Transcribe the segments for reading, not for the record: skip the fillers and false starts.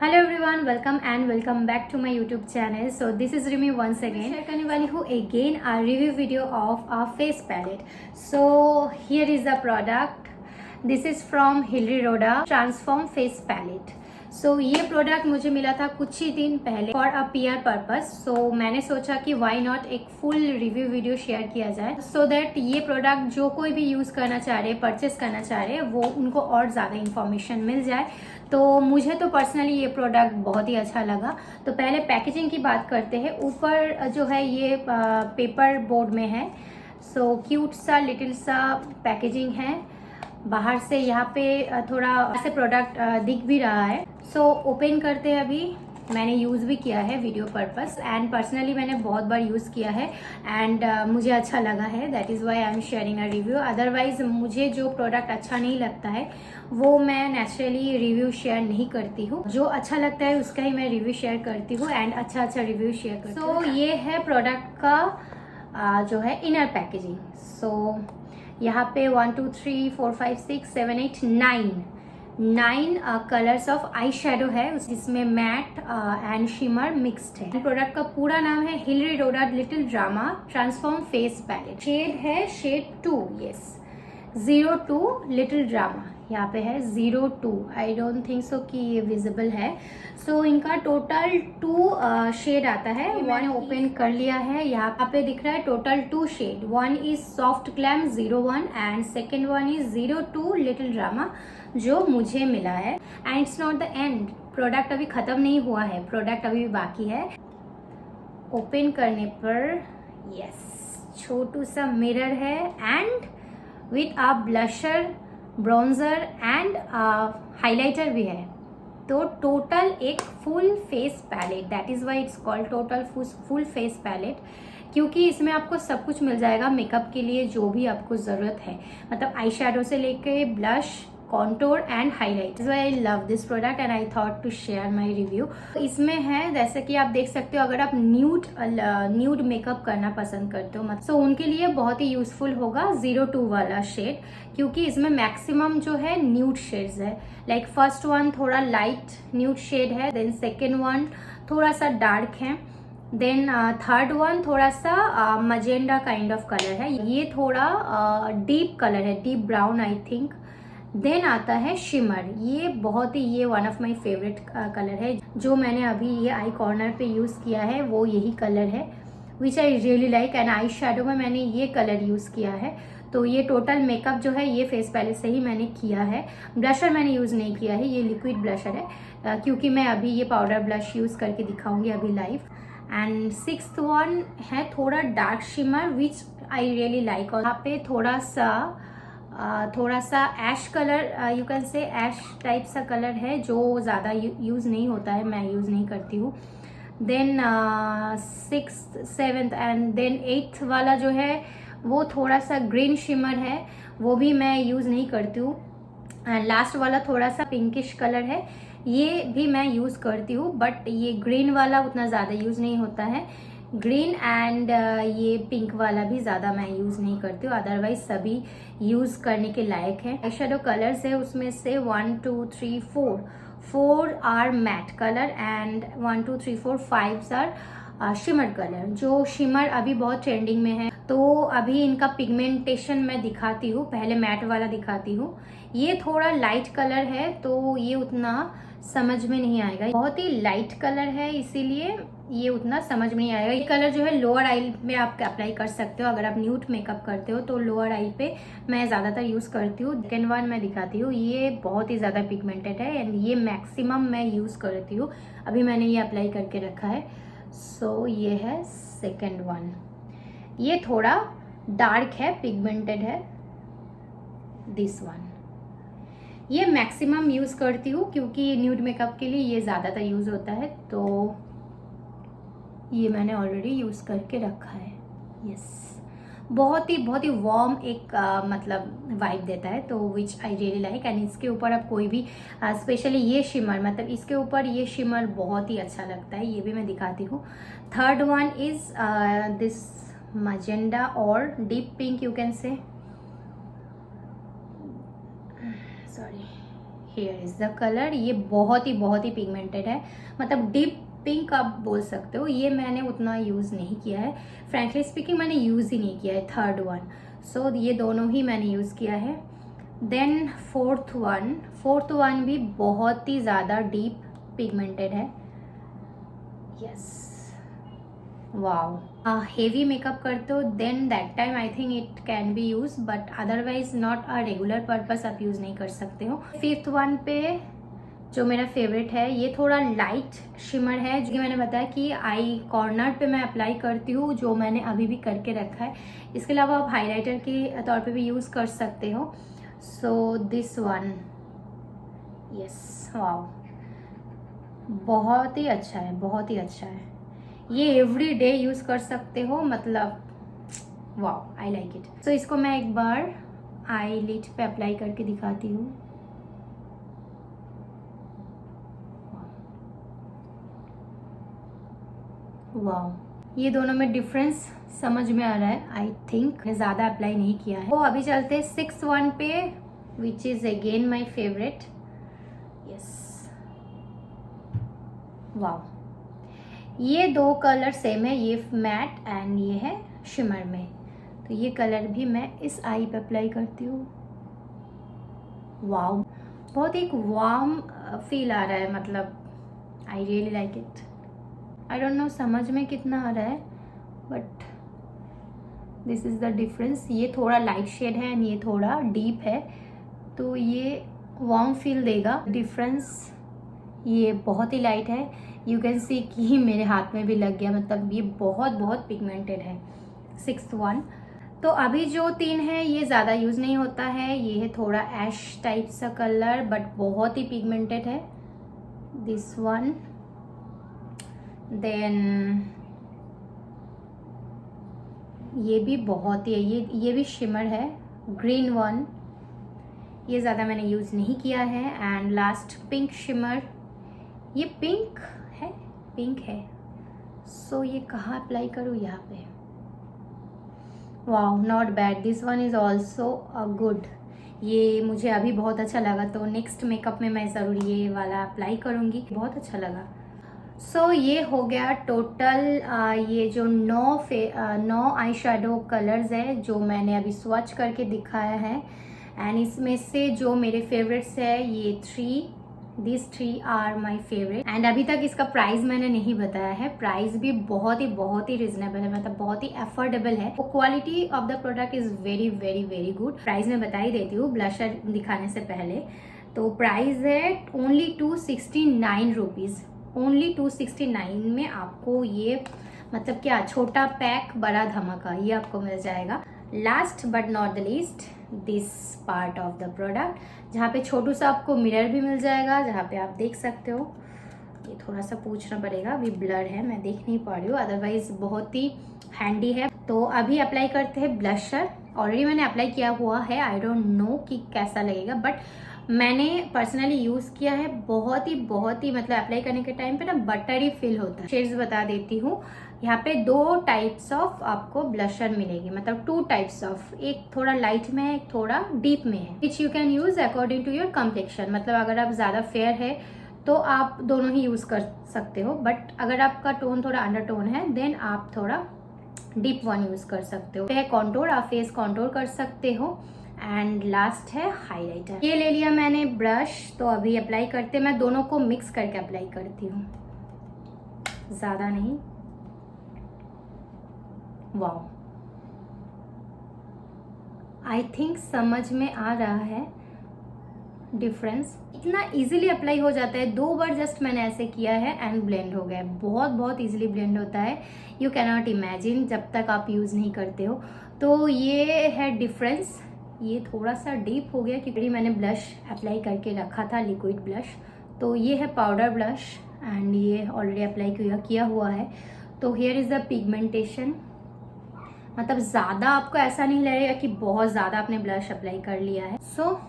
Hello everyone, welcome back to my YouTube channel. So this is Rimi once again. शेयर करने वाली हूँ again a review video of a face palette. So here is the product. This is from Hilary Rhoda transform face palette. सो ये product मुझे मिला था कुछ ही दिन पहले फॉर अ पीआर पर्पस। सो मैंने सोचा कि व्हाई नॉट एक फुल रिव्यू वीडियो शेयर किया जाए, सो दैट ये प्रोडक्ट जो कोई भी यूज करना चाह रहे, परचेस करना चाह रहे, वो उनको और ज्यादा इंफॉर्मेशन मिल जाए। तो मुझे तो पर्सनली ये प्रोडक्ट बहुत ही अच्छा लगा। तो पहले पैकेजिंग की बात करते हैं। ऊपर जो है ये पेपर बोर्ड में है। सो क्यूट सा लिटिल सा पैकेजिंग है। बाहर से यहाँ पे थोड़ा ऐसे प्रोडक्ट दिख भी रहा है। सो ओपन करते हैं अभी। मैंने यूज़ भी किया है वीडियो पर्पस एंड पर्सनली मैंने बहुत बार यूज़ किया है एंड मुझे अच्छा लगा है। That is why I am sharing a review. Otherwise मुझे जो प्रोडक्ट अच्छा नहीं लगता है वो मैं नेचुरली रिव्यू शेयर नहीं करती हूँ। जो अच्छा लगता है उसका ही मैं रिव्यू शेयर करती हूँ एंड अच्छा रिव्यू शेयर करती हूँ। सो ये है प्रोडक्ट का जो है इनर पैकेजिंग। सो यहाँ पे 1 2 3 4 5 6 7 8 9 कलर्स ऑफ आई शेडो है, जिसमें मैट एंड शिमर मिक्स्ड है। प्रोडक्ट का पूरा नाम है Hilary Rhoda little drama transform face palette. Shade है शेड 2, यस 02 लिटिल ड्रामा। यहाँ पे है 02। आई डोंट थिंक सो कि ये विजिबल है। सो इनका टोटल 2 शेड आता है। मैंने ओपन कर लिया है। यहाँ पे दिख रहा है total 2 shade. One is soft glam 01 and second one is 02 little drama जो मुझे मिला है। And it's not the end. Product अभी खत्म नहीं हुआ है, प्रोडक्ट अभी भी बाकी है। ओपन करने पर यस छोटू सा मिरर है and with a blusher, bronzer and highlighter भी है। तो टोटल एक full face palette, that is why it's called total full face palette, क्योंकि इसमें आपको सब कुछ मिल जाएगा मेकअप के लिए जो भी आपको ज़रूरत है। मतलब आई शेडो से लेके blush, contour and highlight. So I love this product and I thought to share my review. इसमें है जैसे कि आप देख सकते हो, अगर आप न्यूड मेकअप करना पसंद करते हो सो उनके लिए बहुत ही यूजफुल होगा 02 वाला शेड, क्योंकि इसमें मैक्सिमम जो है न्यूड शेड्स है। लाइक फर्स्ट वन थोड़ा लाइट न्यूड शेड है, देन सेकेंड वन थोड़ा सा डार्क है, देन थर्ड वन थोड़ा सा मजेंडा काइंड ऑफ कलर है। ये थोड़ा डीप कलर है, deep brown I think. Then आता है शिमर। ये बहुत ही ये one of my favourite colour है। जो मैंने अभी ये आई कॉर्नर पे यूज किया है वो यही कलर है, which I really like. And eye shadow में मैंने ये कलर यूज किया है। तो ये टोटल मेकअप जो है ये फेस पैलेट से ही मैंने किया है। ब्लशर मैंने यूज नहीं किया है, ये लिक्विड ब्लशर है, क्योंकि मैं अभी ये पाउडर ब्लश यूज करके दिखाऊंगी अभी लाइव। एंड सिक्स्थ वन है थोड़ा dark shimmer which I really like. और यहाँ पे थोड़ा सा ऐश कलर, यू कैन से ऐश टाइप सा कलर है जो ज़्यादा यूज़ नहीं होता है, मैं यूज़ नहीं करती हूँ। Then 6th 7th and then 8th वाला जो है वो थोड़ा सा ग्रीन शिमर है, वो भी मैं यूज़ नहीं करती हूँ। एंड लास्ट वाला थोड़ा सा पिंकिश कलर है, ये भी मैं यूज़ करती हूँ, बट ये ग्रीन वाला उतना ज़्यादा यूज़ नहीं होता है। ग्रीन एंड ये पिंक वाला भी ज़्यादा मैं यूज़ नहीं करती हूँ। अदरवाइज सभी यूज़ करने के लायक है। आई शेडो कलर्स है उसमें से 1 2 3 4 are matte colour and 1 2 3 4 5 are shimmer colour. जो शिमर अभी बहुत ट्रेंडिंग में है, तो अभी इनका पिगमेंटेशन मैं दिखाती हूँ। पहले मैट वाला दिखाती हूँ। ये थोड़ा लाइट कलर है तो ये उतना समझ में नहीं आएगा, बहुत ही लाइट कलर है इसीलिए ये उतना समझ में नहीं आएगा। ये कलर जो है लोअर आई में आप अप्लाई कर सकते हो। अगर आप न्यूड मेकअप करते हो तो लोअर आई पे मैं ज़्यादातर यूज़ करती हूँ। सेकेंड वन मैं दिखाती हूँ, ये बहुत ही ज़्यादा पिगमेंटेड है एंड ये मैक्सिमम मैं यूज़ करती हूँ। अभी मैंने ये अप्लाई करके रखा है। सो ये है सेकेंड वन। ये थोड़ा डार्क है, पिगमेंटेड है। दिस वन ये मैक्सिमम यूज़ करती हूँ क्योंकि न्यूड मेकअप के लिए ये ज़्यादातर यूज़ होता है। तो ये मैंने ऑलरेडी यूज़ करके रखा है। यस बहुत ही वार्म एक मतलब वाइब देता है, तो विच आई रियली लाइक। एंड इसके ऊपर अब कोई भी स्पेशली ये शिमर, मतलब इसके ऊपर ये शिमर बहुत ही अच्छा लगता है। ये भी मैं दिखाती हूँ। Third one is this magenta और deep pink, you can say, sorry here is the colour. ये बहुत ही पिगमेंटेड है, मतलब डीप पिंक आप बोल सकते हो। ये मैंने उतना यूज़ नहीं किया है, फ्रैंकली स्पीकिंग मैंने यूज़ ही नहीं किया है थर्ड वन। सो ये दोनों ही मैंने यूज़ किया है। देन फोर्थ वन भी बहुत ही ज़्यादा डीप पिगमेंटेड है। Yes, wow. हेवी मेकअप करते हो then that time I think it can be use, but otherwise not a regular purpose आप यूज़ नहीं कर सकते हो। फिफ्थ वन पे जो मेरा फेवरेट है, ये थोड़ा लाइट शिमर है, जो कि मैंने बताया कि आई कॉर्नर पे मैं अप्लाई करती हूँ, जो मैंने अभी भी करके रखा है। इसके अलावा आप हाइलाइटर के तौर पे भी यूज़ कर सकते हो। So this one, yes, wow, बहुत ही अच्छा है, बहुत ही अच्छा है। ये एवरी डे यूज़ कर सकते हो, मतलब वाओ, आई लाइक इट। सो इसको मैं एक बार आई लिड पे अप्लाई करके दिखाती हूँ। वाओ, ये दोनों में डिफरेंस समझ में आ रहा है आई थिंक। ज़्यादा अप्लाई नहीं किया है। तो अभी चलते हैं 6th वन पे, which is again my favourite. Yes, wow, ये दो कलर सेम है, ये मैट एंड ये है शिमर में। तो ये कलर भी मैं इस आई पे अप्लाई करती हूँ। वाओ, बहुत एक वार्म फील आ रहा है, मतलब आई really like it. I don't no समझ में कितना आ रहा है, but this is the difference. ये थोड़ा लाइट शेड है एंड ये थोड़ा डीप है, तो ये वार्म फील देगा। डिफरेंस ये बहुत ही लाइट है, यू कैन सी कि मेरे हाथ में भी लग गया, मतलब ये बहुत पिगमेंटेड है। 6th one. तो अभी जो 3 है ये ज़्यादा यूज़ नहीं होता है। ये है थोड़ा ऐश टाइप सा कलर, बट बहुत ही पिगमेंटेड है, दिस वन। देन ये भी बहुत ही है, ये भी शिमर है, ग्रीन वन। ये ज़्यादा मैंने यूज़ नहीं किया है। एंड लास्ट पिंक शिमर, ये पिंक है। सो ये कहाँ अप्लाई करूँ, यहाँ पे। Wow, not bad, this one is also good. ये मुझे अभी बहुत अच्छा लगा, तो नेक्स्ट मेकअप में मैं ज़रूर ये वाला अप्लाई करूँगी, बहुत अच्छा लगा। सो ये हो गया टोटल ये जो 9 आई शेडो कलर्स है जो मैंने अभी स्वॉच करके दिखाया है। एंड इसमें से जो मेरे फेवरेट्स है ये 3, this 3 are my favourite. And अभी तक इसका प्राइस मैंने नहीं बताया है। प्राइस भी बहुत ही रिजनेबल है, मतलब बहुत ही अफोर्डेबल है। Quality of the product is very good. Price मैं बता ही देती हूँ ब्लशर दिखाने से पहले। तो प्राइस है ओनली 269 रुपीज़। ओनली 269 में आपको ये, मतलब क्या, छोटा पैक बड़ा धमाका, ये आपको मिल जाएगा। Last but not the least, this part of the product, जहाँ पे छोटू सा आपको मिरर भी मिल जाएगा, जहाँ पे आप देख सकते हो। ये थोड़ा सा पूछना पड़ेगा, अभी ब्लर है, मैं देख नहीं पा रही हूँ, अदरवाइज बहुत ही हैंडी है। तो अभी अप्लाई करते हैं ब्लशर। ऑलरेडी मैंने अप्लाई किया हुआ है, आई डोंट नो कि कैसा लगेगा, बट मैंने पर्सनली यूज़ किया है। बहुत ही मतलब अप्लाई करने के टाइम पे ना बटरी फील होता है। शेड्स बता देती हूँ, यहाँ पे 2 टाइप्स ऑफ आपको ब्लशर मिलेगी, मतलब 2 टाइप्स ऑफ, एक थोड़ा लाइट में है, एक थोड़ा डीप में है, which you can use according to your complexion. मतलब अगर आप ज़्यादा फेयर है तो आप दोनों ही यूज़ कर सकते हो, बट अगर आपका टोन थोड़ा अंडर टोन है देन आप थोड़ा डीप वन यूज़ कर सकते हो। है कॉन्टोर, आप फेस कॉन्टोर कर सकते हो। एंड लास्ट है हाइलाइटर। ये ले लिया मैंने ब्रश, तो अभी अप्लाई करते, मैं दोनों को मिक्स करके अप्लाई करती हूँ, ज़्यादा नहीं। वाओ, आई थिंक समझ में आ रहा है डिफरेंस। इतना इजीली अप्लाई हो जाता है, 2 बार जस्ट मैंने ऐसे किया है एंड ब्लेंड हो गया। बहुत इजीली ब्लेंड होता है, यू कैन नॉट इमेजिन जब तक आप यूज़ नहीं करते हो। तो ये है डिफरेंस। ये थोड़ा सा डीप हो गया क्योंकि मैंने ब्लश अप्लाई करके रखा था, लिक्विड ब्लश। तो ये है पाउडर ब्लश एंड ये ऑलरेडी अप्लाई किया हुआ है। तो हियर इज़ द पिगमेंटेशन, मतलब ज़्यादा आपको ऐसा नहीं लगेगा कि बहुत ज़्यादा आपने ब्लश अप्लाई कर लिया है। सो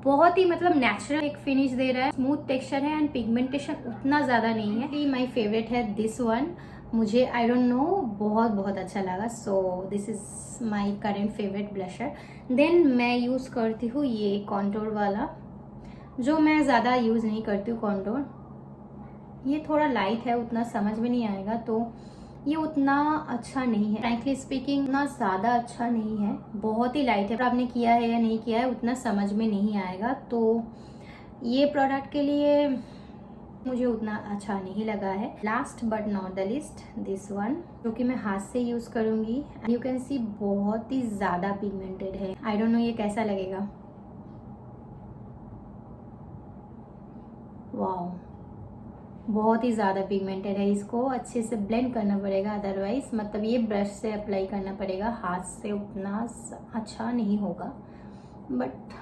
बहुत ही मतलब नेचुरल एक फिनिश दे रहा है, स्मूथ टेक्सचर है एंड पिगमेंटेशन उतना ज़्यादा नहीं है। माई फेवरेट है दिस वन, मुझे आई डोंट नो बहुत अच्छा लगा। So this is my current favourite blusher. Then मैं यूज़ करती हूँ ये कॉन्टोर वाला, जो मैं ज़्यादा यूज़ नहीं करती हूँ कॉन्टोर। ये थोड़ा लाइट है, उतना समझ में नहीं आएगा, तो ये उतना अच्छा नहीं है। फ्रैंकली स्पीकिंग उतना ज़्यादा अच्छा नहीं है, बहुत ही लाइट है। आपने किया है या नहीं किया है उतना समझ में नहीं आएगा, तो ये प्रोडक्ट के लिए मुझे उतना अच्छा नहीं लगा है। Last but not the list, this one, जो कि मैं हाथ से यूज़ करूँगी। यू कैन सी बहुत ही ज़्यादा पिगमेंटेड है। आई डोंट नो ये कैसा लगेगा। वाओ, बहुत ही ज़्यादा पिगमेंटेड है। इसको अच्छे से ब्लेंड करना पड़ेगा, अदरवाइज मतलब ये ब्रश से अप्लाई करना पड़ेगा, हाथ से उतना अच्छा नहीं होगा। But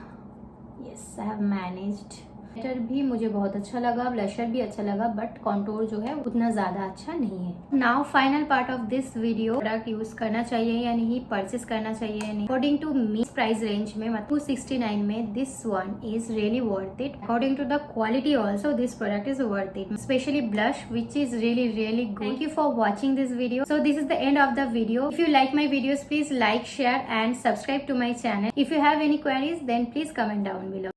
yes, I have managed. Blusher भी मुझे बहुत अच्छा लगा, ब्लशर भी अच्छा लगा, बट कॉन्टोर जो है उतना ज़्यादा अच्छा नहीं है। Now final part of this video, product use करना चाहिए या नहीं, परचेस करना चाहिए या नहीं। According to me price range में 269 में this one is really worth it. According to the quality also this product is worth it, specially blush which is really good. Thank you for watching this video. So this is the end of the video. If you like my videos, please like, share and subscribe to my channel. If you have any queries, then please comment down below.